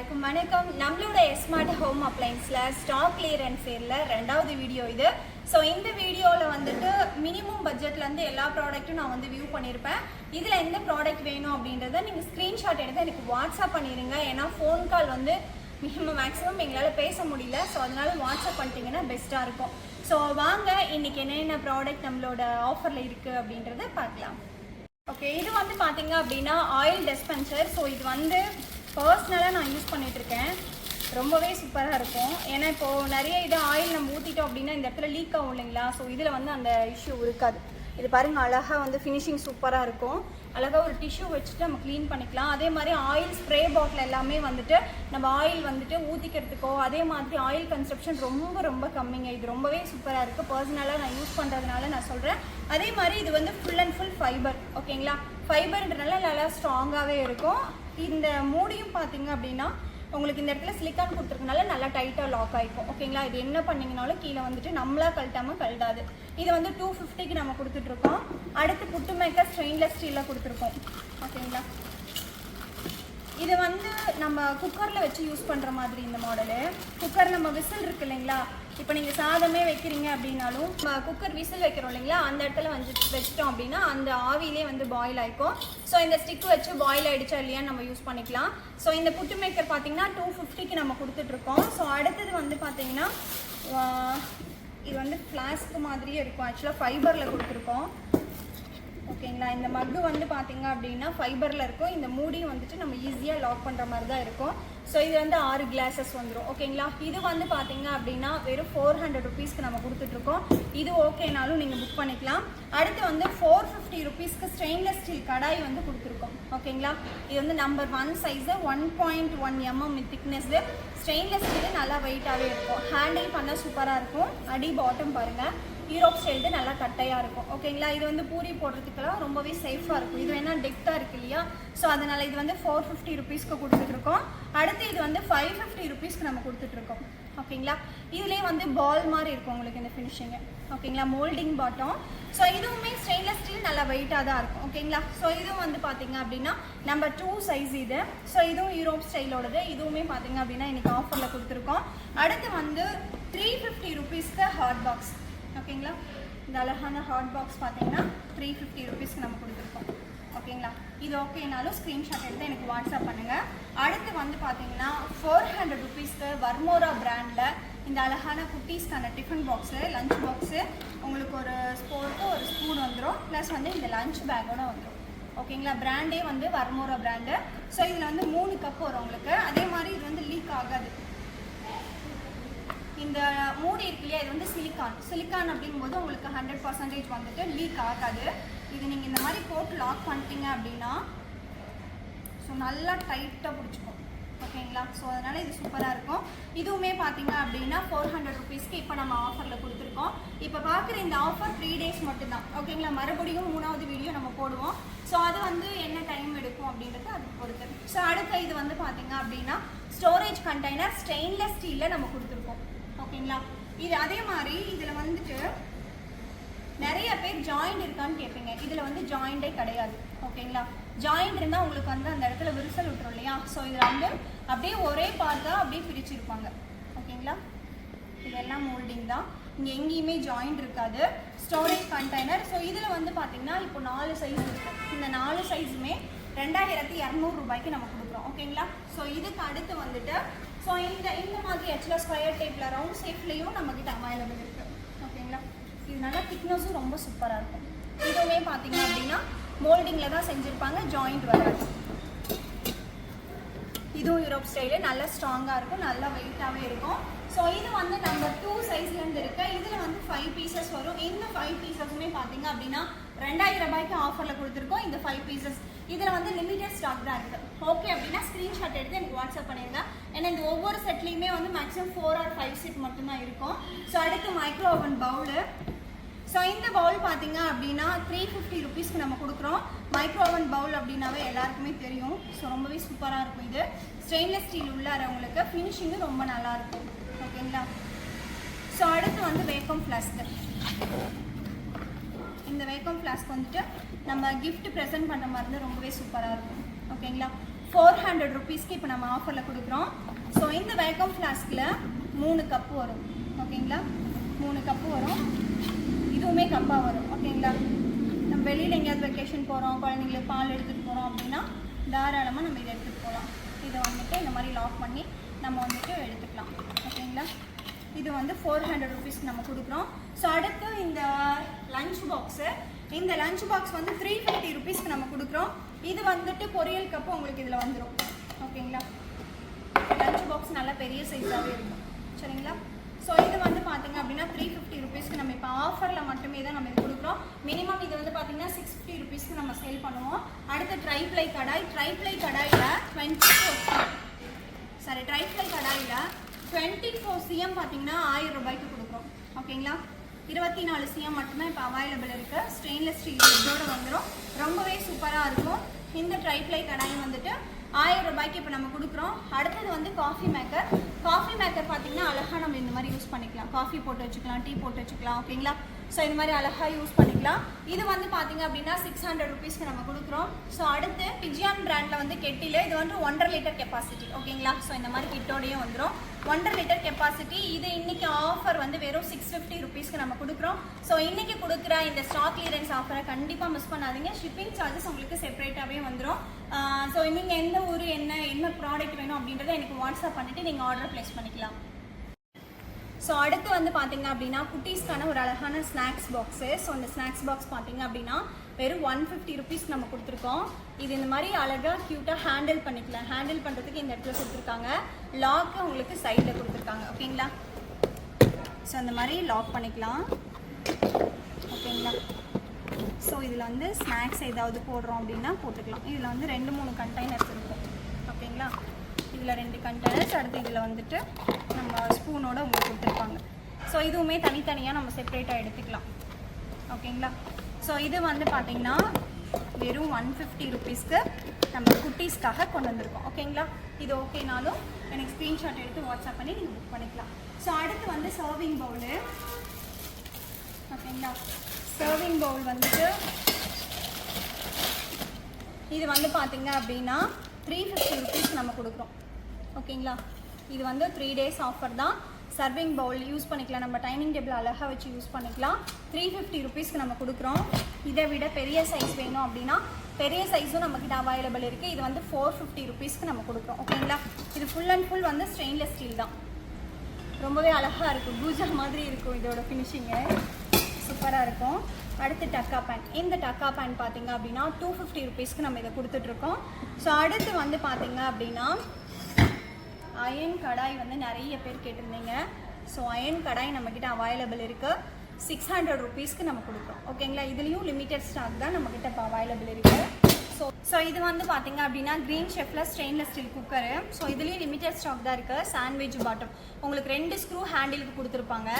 எல்லாருக்கும் வணக்கம். நம்மளோட ஸ்மார்ட் ஹோம் அப்ளைன்ஸ்ல ஸ்டாக் கிளியரன்ஸ் சேல்ல ரெண்டாவது வீடியோ இது. ஸோ இந்த வீடியோவில் வந்துட்டு மினிமம் பட்ஜெட்லேருந்து எல்லா ப்ராடக்ட்டும் நான் வந்து வியூ பண்ணியிருப்பேன். இதில் எந்த ப்ராடக்ட் வேணும் அப்படின்றத நீங்கள் ஸ்க்ரீன்ஷாட் எடுத்து எனக்கு வாட்ஸ்அப் பண்ணிடுங்க. ஏன்னா ஃபோன் கால் வந்து மேக்ஸிமம் எங்களால் பேச முடியல. ஸோ அதனால வாட்ஸ்அப் பண்ணிட்டீங்கன்னா பெஸ்ட்டாக இருக்கும். ஸோ வாங்க இன்றைக்கி என்னென்ன ப்ராடக்ட் நம்மளோட ஆஃபரில் இருக்குது அப்படின்றத பார்க்கலாம். ஓகே, இது வந்து பார்த்தீங்க அப்படின்னா ஆயில் டிஸ்பென்சர். ஸோ இது வந்து பர்சனலாக நான் யூஸ் பண்ணிகிட்ருக்கேன். ரொம்பவே சூப்பராக இருக்கும். ஏன்னா இப்போது நிறைய இது ஆயில் நம்ம ஊற்றிட்டோம் அப்படின்னா இந்த இடத்துல லீக் ஆகும் இல்லைங்களா. ஸோ இதில் வந்து அந்த இஷ்யூ இருக்காது. இது பாருங்கள், அழகாக வந்து ஃபினிஷிங் சூப்பராக இருக்கும். அழகாக ஒரு டிஷ்யூ வச்சுட்டு நம்ம க்ளீன் பண்ணிக்கலாம். அதே மாதிரி ஆயில் ஸ்ப்ரே பாட்டில் எல்லாமே வந்துட்டு நம்ம ஆயில் வந்துட்டு ஊற்றிக்கிறதுக்கோ அதே மாதிரி ஆயில் கன்சப்ஷன் ரொம்ப ரொம்ப கம்மிங்க. இது ரொம்பவே சூப்பராக இருக்குது. பர்சனலாக நான் யூஸ் பண்ணுறதுனால நான் சொல்கிறேன். அதே மாதிரி இது வந்து ஃபுல் அண்ட் ஃபுல் ஃபைபர். ஓகேங்களா, ஃபைபர்ன்றனால நல்லா ஸ்ட்ராங்காகவே இருக்கும். இந்த மூடியும் பார்த்தீங்க அப்படின்னா உங்களுக்கு இந்த இடத்துல சிலிக்கான் கொடுத்துருக்கனால நல்லா டைட்டாக லாக் ஆகிக்கும். ஓகேங்களா, இது என்ன பண்ணிங்கனாலும் கீழே வந்துட்டு நம்மளா கழட்டாமல் கழட்டாது. இது வந்து 250க்கு நம்ம கொடுத்துட்ருக்கோம். அடுத்து புட்டு மேக்கர் ஸ்டெயின்லெஸ் ஸ்டீலில் கொடுத்துருக்கோம். ஓகேங்களா, இது வந்து நம்ம குக்கரில் வச்சு யூஸ் பண்ணுற மாதிரி இந்த மாடலு. குக்கர் நம்ம விசில் இருக்குது இல்லைங்களா, இப்போ நீங்கள் சாதமே வைக்கிறீங்க அப்படின்னாலும் குக்கர் விசில் வைக்கிறோம் இல்லைங்களா, அந்த இடத்துல வந்து வச்சிட்டோம் அப்படின்னா அந்த ஆவிலே வந்து பாயில் ஆகிக்கும். ஸோ இந்த ஸ்டிக் வச்சு பாயில் ஆகிடுச்சா இல்லையான்னு நம்ம யூஸ் பண்ணிக்கலாம். ஸோ இந்த புட்டு மேக்கர் பார்த்தீங்கன்னா 250க்கு நம்ம கொடுத்துட்ருக்கோம். ஸோ அடுத்தது வந்து பார்த்தீங்கன்னா இது வந்து ஃப்ளாஸ்க்கு மாதிரியே இருக்கும். ஆக்சுவலாக ஃபைபரில் கொடுத்துருக்கோம். ஓகேங்களா, இந்த மக்கு வந்து பார்த்தீங்க அப்படின்னா ஃபைபரில் இருக்கும். இந்த மூடி வந்துட்டு நம்ம ஈஸியாக லாக் பண்ணுற மாதிரி தான் இருக்கும். ஸோ இது வந்து 6 கிளாஸஸ் வந்துடும். ஓகேங்களா, இது வந்து பார்த்தீங்க அப்படின்னா வெறும் 400 ருபீஸ்க்கு நம்ம கொடுத்துட்ருக்கோம். இது ஓகேனாலும் நீங்கள் புக் பண்ணிக்கலாம். அடுத்து வந்து 450 ருபீஸ்க்கு ஸ்டெயின்லெஸ் ஸ்டீல் கடாய் வந்து கொடுத்துருக்கோம். ஓகேங்களா, இது வந்து number 1 size 1.1 mm thickness. Stainless steel நல்லா வெயிட்டாகவே இருக்கும். ஹேண்டில் பண்ண சூப்பராக இருக்கும். அடி பாட்டம் பாருங்கள், யூரோப் ஸ்டைல்டு நல்லா கட்டையாக இருக்கும். ஓகேங்களா, இது வந்து பூரி போடுறதுக்கெல்லாம் ரொம்பவே சேஃபாக இருக்கும். இது வேணால் டெக்டாக இருக்குது இல்லையா, ஸோ அதனால் இது வந்து 450 ருபீஸ்க்கு கொடுத்துட்ருக்கோம். அடுத்து இது வந்து 550 ருபீஸ்க்கு நம்ம கொடுத்துட்ருக்கோம். ஓகேங்களா, இதுலேயே வந்து பால் மாதிரி இருக்கும் உங்களுக்கு இந்த ஃபினிஷிங்கு. ஓகேங்களா, மோல்டிங் பாட்டம். ஸோ இதுவுமே ஸ்டெயின்லெஸ் ஸ்டீல் நல்லா வெயிட்டாக தான் இருக்கும். ஓகேங்களா, ஸோ இதுவும் வந்து பார்த்தீங்க அப்படின்னா நம்பர் 2 சைஸ் இது. ஸோ இதுவும் யூரோப் ஸ்டைலோடது. இதுவுமே பார்த்தீங்க அப்படின்னா இன்றைக்கி ஆஃபரில் கொடுத்துருக்கோம். அடுத்து வந்து 350 ருபீஸ்க்கு ஹாட் பாக்ஸ். ஓகேங்களா, இந்த அழகான ஹாட் பாக்ஸ் பார்த்தீங்கன்னா 350 ருபீஸ்க்கு நம்ம கொடுத்துருக்கோம். ஓகேங்களா, இது ஓகேனாலும் ஸ்க்ரீன்ஷாட் எடுத்து எனக்கு வாட்ஸ்அப் பண்ணுங்கள். அடுத்து வந்து பார்த்தீங்கன்னா 400 ருபீஸ்க்கு வர்மோரா பிராண்டில் இந்த அழகான குட்டீஸ்க்கான டிஃபன் பாக்ஸு, லஞ்ச் பாக்ஸு, உங்களுக்கு ஒரு ஸ்போர்க்கு ஒரு ஸ்பூன் வந்துடும். ப்ளஸ் வந்து இந்த லஞ்ச் பேக்கோட வந்துடும். ஓகேங்களா, பிராண்டே வந்து வர்மோரா பிராண்டு. ஸோ இதில் வந்து 3 கப் வரும் உங்களுக்கு. அதே மாதிரி இது வந்து லீக் ஆகாது. இந்த மூடி இருக்கு இல்லையா, இது வந்து சிலிக்கான் அப்படிங்கும்போது உங்களுக்கு 100% வந்துட்டு லீக் ஆகாது. இது நீங்கள் இந்த மாதிரி போட்டு லாக் பண்ணிட்டீங்க அப்படின்னா ஸோ நல்லா டைட்டாக பிடிச்சிக்கும். ஓகேங்களா, ஸோ அதனால் இது சூப்பராக இருக்கும். இதுவுமே பார்த்தீங்க அப்படின்னா 400 ருபீஸ்க்கு இப்போ நம்ம ஆஃபரில் கொடுத்துருக்கோம். இப்போ பார்க்குற இந்த ஆஃபர் 3 டேஸ் மட்டும்தான். ஓகேங்களா, மறுபடியும் 3வது வீடியோ நம்ம போடுவோம். ஸோ அது வந்து என்ன டைம் எடுக்கும் அப்படின்றது அதுக்கு பொறுத்து. ஸோ அடுத்த இது வந்து பார்த்தீங்க அப்படின்னா ஸ்டோரேஜ் கண்டெய்னர் ஸ்டெயின்லெஸ் ஸ்டீலில் நம்ம கொடுத்துருக்கோம். ஓகேங்களா, இது அதே மாதிரி இதில் வந்துட்டு நிறைய பேர் ஜாயிண்ட் இருக்கான்னு கேட்பீங்க. இதில் வந்து ஜாயிண்டே கிடையாது. ஓகேங்களா, ஜாயிண்ட் இருந்தால் உங்களுக்கு வந்து அந்த இடத்துல விரிசல் விட்டுரும் இல்லையா. ஸோ இதில் வந்து அப்படியே ஒரே பார்ட்டாக அப்படியே பிரிச்சுருப்பாங்க. ஓகேங்களா, இதெல்லாம் மோல்டிங் தான், இங்கே எங்கேயுமே ஜாயிண்ட் இருக்காது. Storage container. ஸோ இதில் வந்து பார்த்திங்கன்னா இப்போ 4 சைஸ் இருக்கும். இந்த 4 சைஸுமே 2200 ரூபாய்க்கு நம்ம கொடுக்குறோம். ஓகேங்களா, ஸோ இதுக்கு அடுத்து வந்துட்டு ஸோ இந்த மாதிரி ஆக்சுவலாக ஸ்கொயர் டைப்பில் ரவுண்ட் ஷேப்லேயும் நம்மக்கிட்ட அவைலபிள் இருக்குது. ஓகேங்களா, இது நல்லா திக்னஸும் ரொம்ப சூப்பராக இருக்கும். இதுவுமே பார்த்தீங்க அப்படின்னா மோல்டிங்கில் தான் செஞ்சுருப்பாங்க, ஜாயிண்ட் வராது. இதுவும் யூரோப் ஸ்டைலு நல்லா ஸ்ட்ராங்காக இருக்கும், நல்லா வெயிட்டாகவே இருக்கும். ஸோ இது வந்து நம்பர் 2 சைஸ்லேருந்து இருக்குது. இதில் வந்து 5 பீசஸ் வரும். இந்த 5 பீசஸுமே பார்த்தீங்க அப்படின்னா 2000 ரூபாய்க்கு ஆஃபரில் கொடுத்துருக்கோம். இந்த 5 பீசஸ் இதில் வந்து லிமிட்டட் ஸ்டாக் தான் இருக்குது. ஓகே அப்படின்னா ஸ்க்ரீன்ஷாட் எடுத்து எனக்கு வாட்ஸ்அப் பண்ணிடுங்க. ஏன்னா இந்த ஒவ்வொரு செட்லேயுமே வந்து மேக்ஸிமம் 4 or 5 செட் மட்டும்தான் இருக்கும். ஸோ அடுத்து மைக்ரோ ஓவன் பவுலு. ஸோ இந்த பவுல் பார்த்தீங்க அப்படின்னா 350 ருபீஸ்க்கு நம்ம கொடுக்குறோம். மைக்ரோ ஓவன் பவுல் அப்படின்னாவே எல்லாருக்குமே தெரியும். ஸோ ரொம்பவே சூப்பராக இருக்கும். இது ஸ்டெயின்லெஸ் ஸ்டீல் உள்ளாரவங்களுக்கு ஃபினிஷிங்கும் ரொம்ப நல்லாயிருக்கும். ஓகேங்களா, ஸோ அடுத்து வந்து வேக்கம் ஃப்ளாஸ்க்கு. இந்த வேக்கம் ஃப்ளாஸ்க் வந்துட்டு நம்ம கிஃப்ட் ப்ரெசென்ட் பண்ணுற மாதிரி இருந்தால் ரொம்பவே சூப்பராக இருக்கும். ஓகேங்களா, 400 rupeesக்கு இப்போ நம்ம ஆஃபரில் கொடுக்குறோம். ஸோ இந்த வேக்கம் ஃப்ளாஸ்கில் 3 கப்பு வரும். ஓகேங்களா, 3 கப்பு வரும். இதுவுமே கப்பாக வரும். ஓகேங்களா, நம்ம வெளியில் எங்கேயாவது வெக்கேஷன் போகிறோம், குழந்தைங்களுக்கு பால் எடுத்துகிட்டு போகிறோம் அப்படின்னா தாராளமாக நம்ம இதை எடுத்துகிட்டு போகலாம். இதை வந்துட்டு இந்த மாதிரி லாக் பண்ணி நம்ம வந்துட்டு எடுத்துக்கலாம். ஓகேங்களா, இது வந்து 400 rupeesக்கு நம்ம கொடுக்குறோம். ஸோ அடுத்து இந்த லஞ்ச் பாக்ஸு, இந்த லஞ்ச் பாக்ஸ் வந்து 350 rupeesக்கு நம்ம கொடுக்குறோம். இது வந்துட்டு பொரியல் கப்பு உங்களுக்கு இதில் வந்துடும். ஓகேங்களா, லஞ்ச் பாக்ஸ் நல்லா பெரிய சைஸாகவே இருக்கும். சரிங்களா, ஸோ இது வந்து பார்த்தீங்க அப்படின்னா 350 rupeesக்கு நம்ம இப்போ ஆஃபரில் மட்டுமே தான் நம்ம இது கொடுக்குறோம். மினிமம் இது வந்து பார்த்தீங்கன்னா 650 rupeesக்கு நம்ம சேல் பண்ணுவோம். அடுத்து ட்ரைப்ளை கடாய், ட்ரைப்ளை கடாயில் 24 cm பார்த்தீங்கன்னா 1000 ரூபாய்க்கு கொடுக்குறோம். ஓகேங்களா, 24 cm மட்டுமே இப்போ அவைலபிள் இருக்குது. ஸ்டெயின்லெஸ் ஸ்டீல் இதோட வந்துடும். ரொம்பவே சூப்பராக இருக்கும். இந்த ட்ரைப்ளை கடாய் வந்துட்டு 1000 ரூபாய்க்கு இப்போ நம்ம கொடுக்குறோம். அடுத்தது வந்து காஃபி மேக்கர். காஃபி மேக்கர் பார்த்தீங்கன்னா அழகாக நம்ம இந்த மாதிரி யூஸ் பண்ணிக்கலாம். காஃபி போட்டு வச்சுக்கலாம், டீ போட்டு வச்சுக்கலாம். ஓகேங்களா, ஸோ இந்த மாதிரி அழகாக யூஸ் பண்ணிக்கலாம். இது வந்து பார்த்தீங்க அப்படின்னா 600 rupeesக்கு நம்ம கொடுக்குறோம். ஸோ அடுத்து பிஜியான் பிராண்டில் வந்து கெட்டில் இது வந்து 1.5 லிட்டர் கெப்பாசிட்டி. ஓகேங்களா, ஸோ இந்த மாதிரி கிட்டோடையும் வந்துடும். 1.5 லிட்டர் கெப்பாசிட்டி. இது இன்னைக்கு ஆஃபர் வந்து வெறும் 650 rupeesக்கு நம்ம கொடுக்குறோம். ஸோ இன்னைக்கு கொடுக்குற இந்த ஸ்டாக் கிளியரன்ஸ் ஆஃபரை கண்டிப்பாக மிஸ் பண்ணாதீங்க. ஷிப்பிங் சார்ஜஸ் உங்களுக்கு செப்பரேட்டாகவே வந்துடும். ஸோ நீங்கள் எந்த ஊர் என்ன ப்ராடக்ட் வேணும் அப்படின்றத எனக்கு வாட்ஸ்அப் பண்ணிவிட்டு நீங்கள் ஆர்டர் ப்ளேஸ் பண்ணிக்கலாம். ஸோ அடுத்து வந்து பார்த்தீங்க அப்படின்னா குட்டீஸ்க்கான ஒரு அழகான ஸ்நாக்ஸ் பாக்ஸு. ஸோ அந்த ஸ்நாக்ஸ் பாக்ஸ் பார்த்தீங்க அப்படின்னா வெறும் 150 rupeesக்கு நம்ம கொடுத்துருக்கோம். இது இந்த மாதிரி அழகாக க்யூட்டாக ஹேண்டில் பண்ணிக்கலாம். ஹேண்டில் பண்ணுறதுக்கு இந்த இடத்துல கொடுத்துருக்காங்க. லாக்கு உங்களுக்கு சைடில் கொடுத்துருக்காங்க. ஓகேங்களா, ஸோ அந்த மாதிரி லாக் பண்ணிக்கலாம். ஓகேங்களா, ஸோ இதில் வந்து ஸ்நாக்ஸ் ஏதாவது போடுறோம் அப்படின்னா போட்டுக்கலாம். இதில் வந்து 2-3 கண்டெய்னர்ஸ் இருக்கும். ஓகேங்களா, இதில் 2 கண்டெய்னர்ஸ், அடுத்து இதில் வந்துட்டு நம்ம ஸ்பூனோட உங்களுக்கு கொடுத்துருப்பாங்க. ஸோ இதுவுமே தனித்தனியாக நம்ம செப்பரேட்டாக எடுத்துக்கலாம். ஓகேங்களா, ஸோ இது வந்து பார்த்திங்கன்னா வெறும் 150 rupeesக்கு நம்ம குட்டீஸ்க்காக கொண்டு வந்திருக்கோம். ஓகேங்களா, இது ஓகேனாலும் எனக்கு ஸ்க்ரீன்ஷாட் எடுத்து வாட்ஸ்அப் பண்ணி நீங்கள் புக் பண்ணிக்கலாம். ஸோ அடுத்து வந்து சர்விங் பவுலு. ஓகேங்களா, சர்விங் பவுல் வந்துட்டு இது வந்து பார்த்திங்க அப்படின்னா 350 rupeesக்கு நம்ம கொடுக்குறோம். ஓகேங்களா, இது வந்து 3 days ஆஃபர் தான். சர்விங் பவுல் யூஸ் பண்ணிக்கலாம். நம்ம டைனிங் டேபிள் அழகாக வச்சு யூஸ் பண்ணிக்கலாம். 350 rupeesக்கு நம்ம கொடுக்குறோம். இதை விட பெரிய சைஸ் வேணும் அப்படின்னா பெரிய சைஸும் நம்மக்கிட்ட அவைலபிள் இருக்குது. இது வந்து 450 rupeesக்கு நம்ம கொடுக்குறோம். ஓகேங்களா, இது ஃபுல் அண்ட் ஃபுல் வந்து ஸ்டெயின்லெஸ் ஸ்டீல் தான். ரொம்பவே அழகாக இருக்கும். பூஜா மாதிரி இருக்கும். இதோட ஃபினிஷிங்கு சூப்பராக இருக்கும். அடுத்து டக்கா பேன். இந்த டக்கா பேன் பார்த்தீங்க அப்படின்னா 250 rupeesக்கு நம்ம இதை கொடுத்துட்ருக்கோம். ஸோ அடுத்து வந்து பார்த்தீங்க அப்படின்னா அயன் கடாய் வந்து நிறைய பேர் கேட்டிருந்தீங்க. ஸோ அயன் கடாய் நம்மக்கிட்ட அவைலபிள் இருக்குது. 600 rupeesக்கு நம்ம கொடுக்குறோம். ஓகேங்களா, இதுலேயும் லிமிட்டட் ஸ்டாக் தான் நம்மக்கிட்ட இப்போ அவைலபிள் இருக்குது. ஸோ இது வந்து பார்த்தீங்க அப்படின்னா க்ரீன் ஷெஃப்பில் ஸ்டெயின்லெஸ் ஸ்டீல் குக்கரு. ஸோ இதுலேயும் லிமிட்டட் ஸ்டாக் தான் இருக்குது. சாண்ட்விச் பாட்டம் உங்களுக்கு 2 ஸ்க்ரூ ஹேண்டிலுக்கு கொடுத்துருப்பாங்க.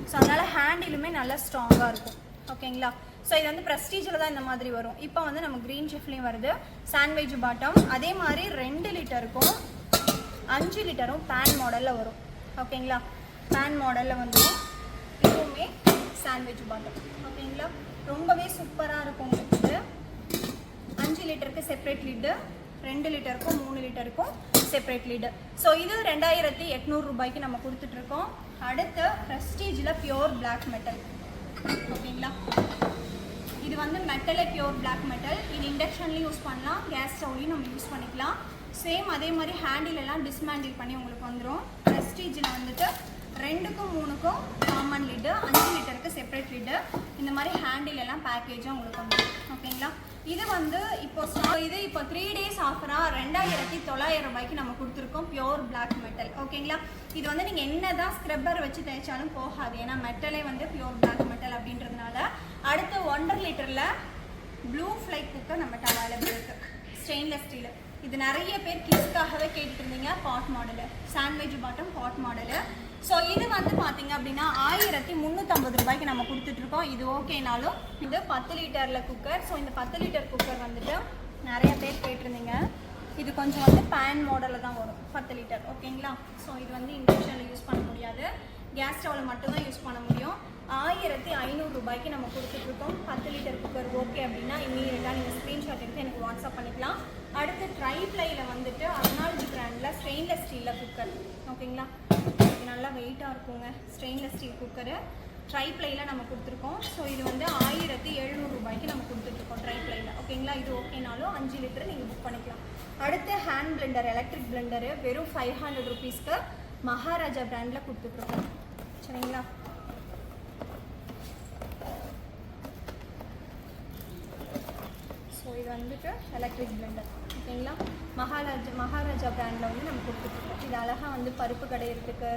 ஸோ அதனால் ஹேண்டிலுமே நல்லா ஸ்ட்ராங்காக இருக்கும். ஓகேங்களா, ஸோ இது வந்து ப்ரெஸ்டீஜில் தான் இந்த மாதிரி வரும். இப்போ வந்து நம்ம க்ரீன் ஷெஃப்லேயும் வருது சாண்ட்விச் பாட்டம். அதே மாதிரி 2 லிட்டருக்கும் 5 லிட்டரும் பேன் மாடலில் வரும். ஓகேங்களா, பேன் மாடலில் வந்துடும். இதுவுமே சாண்ட்விச் பாட்டம். ஓகேங்களா, ரொம்பவே சூப்பராக இருக்கும். உங்களுக்கு 5 லிட்டருக்கு செப்பரேட் லிட்டு, 2 லிட்டருக்கும் 3 லிட்டருக்கும் செப்பரேட் லிட்டு. ஸோ இது 2800 ரூபாய்க்கு நம்ம கொடுத்துட்ருக்கோம். அடுத்து ப்ரெஸ்டீஜில் பியோர் பிளாக் மெட்டல். ஓகேங்களா, இது வந்து மெட்டலே பியோர் பிளாக் மெட்டல். இது இண்டக்ஷன்லேயும் யூஸ் பண்ணலாம், கேஸ் ஸ்டவ்லையும் நம்ம யூஸ் பண்ணிக்கலாம். சேம் அதே மாதிரி ஹேண்டில் எல்லாம் டிஸ்மேண்டில் பண்ணி உங்களுக்கு வந்துடும். ப்ரெஸ்டீஜில் வந்துட்டு 2க்கும் 3க்கும் காமன் லிட்டு, 5 லிட்டருக்கு செப்பரேட் லிட்டு, இந்த மாதிரி ஹேண்டில் எல்லாம் பேக்கேஜும் உங்களுக்கு வந்துடும். ஓகேங்களா, இது வந்து இப்போ 3 days ஆஃபராக 2900 ரூபாய்க்கு நம்ம கொடுத்துருக்கோம். Pure black metal. ஓகேங்களா, இது வந்து நீங்கள் என்ன தான் ஸ்க்ரப்பர் வச்சு தேய்ச்சாலும் போகாது. ஏன்னா மெட்டலே வந்து பியோர் பிளாக் மெட்டல் அப்படின்றதுனால. அடுத்து 1.5 லிட்டரில் ப்ளூ ஃப்ளை குக்கர் நம்மகிட்ட அவைலபிள் இருக்குது. Stainless steel. இது நிறைய பேர் கிட்ஸ்க்காகவே கேட்டுட்டு இருந்தீங்க. பாட் மாடலு, சாண்ட்விச் பாட்டம் பாட் மாடலு. ஸோ இது வந்து பார்த்தீங்க அப்படின்னா 1350 ரூபாய்க்கு நம்ம கொடுத்துட்ருக்கோம். இது ஓகேனாலும் இது 10 லிட்டரில் குக்கர். ஸோ இந்த 10 லிட்டர் குக்கர் வந்துட்டு நிறைய பேர் கேட்டிருந்தீங்க. இது கொஞ்சம் வந்து பேன் மாடலில் தான் வரும். 10 லிட்டர். ஓகேங்களா, ஸோ இது வந்து இண்டக்ஷனில் யூஸ் பண்ண முடியாது, கேஸ் ஸ்டவ்வில் மட்டும்தான் யூஸ் பண்ண முடியும். 1500 ரூபாய்க்கு நம்ம கொடுத்துட்ருக்கோம். 10 லிட்டர் குக்கர் ஓகே அப்படின்னா இமீடியட்டாக நீங்கள் ஸ்க்ரீன்ஷாட் எடுத்து எனக்கு வாட்ஸ்அப் பண்ணிக்கலாம். அடுத்து ட்ரைப்ளையில் வந்துட்டு அர்னால்டு பிராண்டில் ஸ்டெயின்லெஸ் ஸ்டீலில் குக்கர். ஓகேங்களா, இது நல்லா வெயிட்டாக இருக்குங்க. ஸ்டெயின்லெஸ் ஸ்டீல் குக்கரு ட்ரைப்ளையில் நம்ம கொடுத்துருக்கோம். ஸோ இது வந்து 1700 ரூபாய்க்கு நம்ம கொடுத்துட்ருக்கோம் ட்ரைப்ளையில். ஓகேங்களா, இது ஓகேனாலும் 5 லிட்டர் நீங்கள் புக் பண்ணிக்கலாம். அடுத்து ஹேண்ட் பிளெண்டர், எலக்ட்ரிக் பிளெண்டரு வெறும் 500 ருபீஸ்க்கு மகாராஜா பிராண்டில் கொடுத்துட்ருக்கோம். சரிங்களா, ஸோ இது வந்துட்டு எலக்ட்ரிக் பிளெண்டர். ஓகேங்களா, மகாராஜா பிராண்டில் வந்து நம்ம கொடுத்துட்ருக்கோம். இது அழகாக வந்து பருப்பு கடையிறதுக்கு,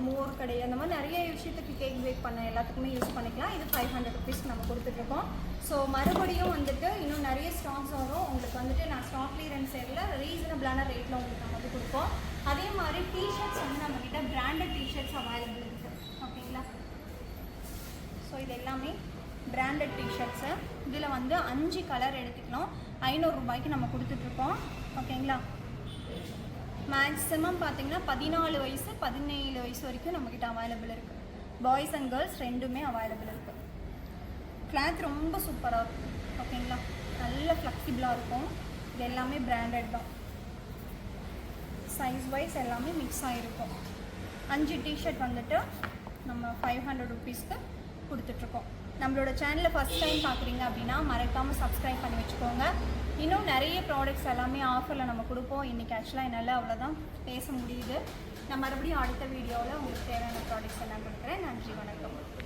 மோர் கடை, அந்த மாதிரி நிறைய விஷயத்துக்கு கேக் பேக் பண்ண எல்லாத்துக்குமே யூஸ் பண்ணிக்கலாம். இது 500 ருபீஸ்க்கு நம்ம கொடுத்துட்ருக்கோம். ஸோ மறுபடியும் வந்துட்டு இன்னும் நிறைய ஸ்டாக்ஸ் வரும் உங்களுக்கு வந்துட்டு. நான் ஸ்டாக் கிளியரன்ஸ் சேலில் ரீசனபிளான ரேட்டில் உங்களுக்கு நம்ம வந்து கொடுப்போம். அதே மாதிரி டிஷர்ட்ஸ் வந்து நம்மக்கிட்ட பிராண்டட் டிஷர்ட்ஸ் அவைலபிள் இருக்குது. ஓகேங்களா, ஸோ இது எல்லாமே பிராண்டட் டிஷர்ட்ஸு. இதில் வந்து 5 கலர் எடுத்துக்கணும். 500 ரூபாய்க்கு நம்ம கொடுத்துட்ருக்கோம். ஓகேங்களா, மேக்ஸிமம் பார்த்தீங்கன்னா 14 வயசு 17 வயசு வரைக்கும் நம்மக்கிட்ட அவைலபிள் இருக்குது. பாய்ஸ் அண்ட் கேர்ள்ஸ் ரெண்டுமே அவைலபிள் இருக்குது. கிளாத் ரொம்ப சூப்பராக இருக்கும். ஓகேங்களா, நல்ல ஃப்ளெக்சிபிளாக இருக்கும். இது எல்லாமே பிராண்டட் தான். சைஸ் வைஸ் எல்லாமே மிக்ஸ் ஆகிருக்கும். 5 டிஷர்ட் வந்துட்டு நம்ம 500 ருபீஸ்க்கு கொடுத்துட்ருக்கோம். நம்மளோட சேனலை ஃபஸ்ட் டைம் பார்க்குறீங்க அப்படின்னா மறக்காமல் சப்ஸ்கிரைப் பண்ணி வச்சுக்கோங்க. இன்னும் நிறைய ப்ராடக்ட்ஸ் எல்லாமே ஆஃபரில் நம்ம கொடுப்போம். இன்றைக்கி ஆக்சுவலாக என்னால் அவ்வளோதான் பேச முடியுது. நான் மறுபடியும் அடுத்த வீடியோவில் உங்களுக்கு தேவையான ப்ராடக்ட்ஸ் எல்லாம் கொடுக்குறேன். நன்றி, வணக்கம்.